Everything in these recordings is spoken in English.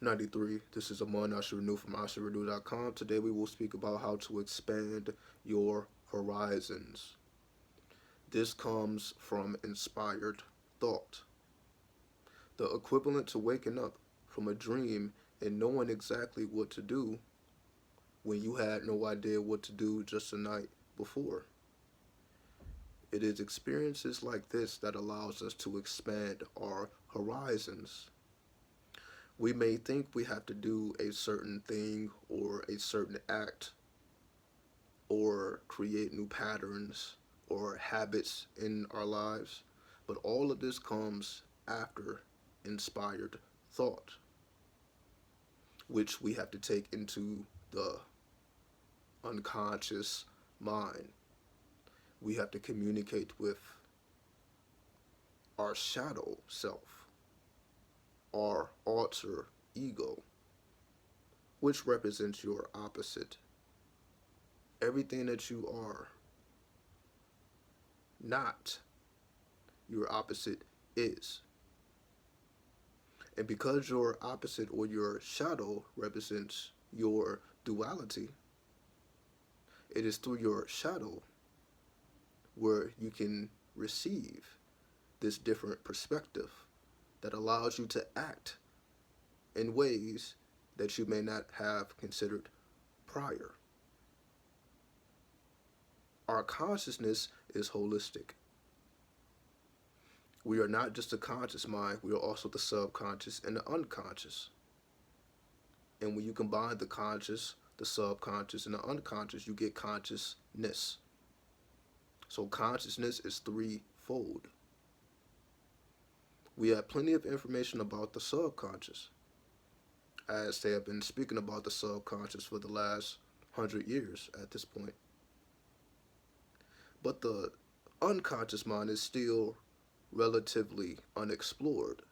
93. This is Aman Ashirenew from Ashirenew.com. Today we will speak about how to expand your horizons. This comes from inspired thought. The equivalent to waking up from a dream and knowing exactly what to do when you had no idea what to do just the night before. It is experiences like this that allows us to expand our horizons. We may think we have to do a certain thing or a certain act or create new patterns or habits in our lives, but all of this comes after inspired thought, which we have to take into the unconscious mind. We have to communicate with our shadow self, our alter ego, which represents your opposite. Everything that you are not, your opposite is. And because your opposite or your shadow represents your duality, it is through your shadow where you can receive this different perspective that allows you to act in ways that you may not have considered prior. Our consciousness is holistic. We are not just a conscious mind, we are also the subconscious and the unconscious. And when you combine the conscious, the subconscious, and the unconscious, you get consciousness. So consciousness is threefold. We have plenty of information about the subconscious, as they have been speaking about the subconscious for the last 100 years at this point. But the unconscious mind is still relatively unexplored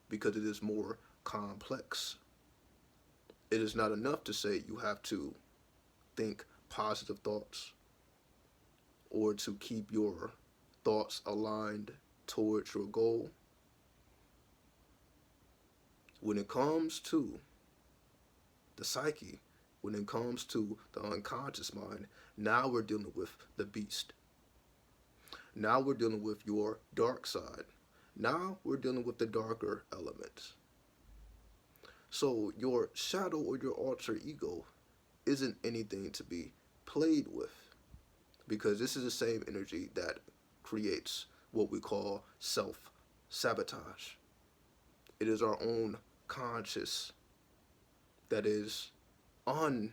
because it is more complex. It is not enough to say you have to think positive thoughts or to keep your thoughts aligned towards your goal. When it comes to the psyche, when it comes to the unconscious mind, now we're dealing with the beast. Now we're dealing with your dark side. Now we're dealing with the darker elements. So your shadow or your alter ego isn't anything to be played with, because this is the same energy that creates what we call self-sabotage. It is our own conscious that is unnoticed,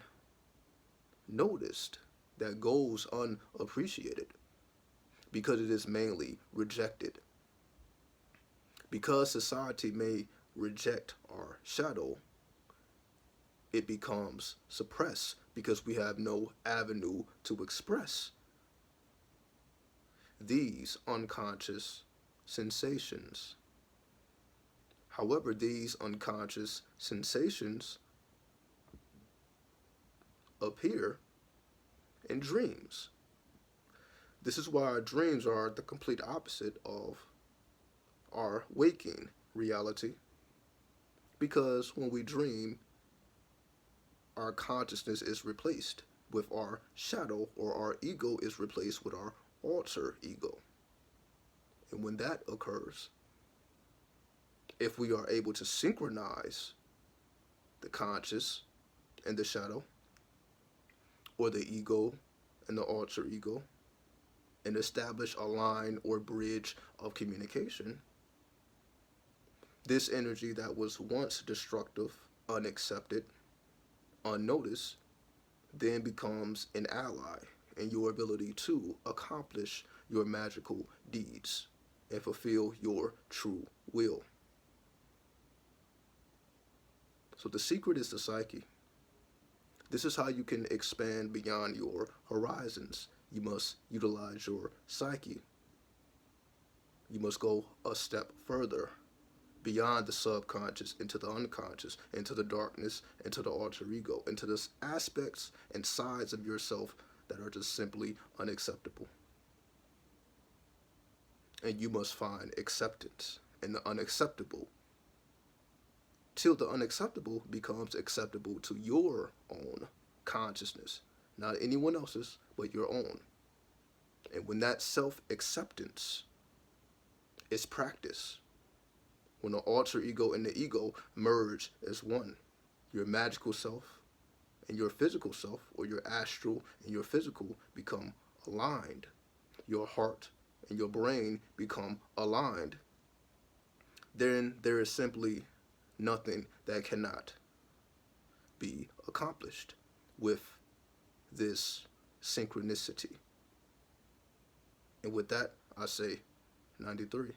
that goes unappreciated, because it is mainly rejected. Because society may reject our shadow, it becomes suppressed because we have no avenue to express these unconscious sensations. However, these unconscious sensations appear in dreams. This is why our dreams are the complete opposite of our waking reality, because when we dream, our consciousness is replaced with our shadow, or our ego is replaced with our alter ego. And when that occurs, if we are able to synchronize the conscious and the shadow, or the ego and the alter ego, and establish a line or bridge of communication, this energy that was once destructive, unaccepted, unnoticed, then becomes an ally in your ability to accomplish your magical deeds and fulfill your true will. So the secret is the psyche. This is how you can expand beyond your horizons. You must utilize your psyche. You must go a step further beyond the subconscious, into the unconscious, into the darkness, into the alter ego, into the aspects and sides of yourself that are just simply unacceptable. And you must find acceptance in the unacceptable till the unacceptable becomes acceptable to your own consciousness, not anyone else's, but your own. And when that self acceptance is practiced, when the alter ego and the ego merge as one, your magical self and your physical self, or your astral and your physical, become aligned. Your heart and your brain become aligned. Then there is simply nothing that cannot be accomplished with this synchronicity. And with that, I say 93.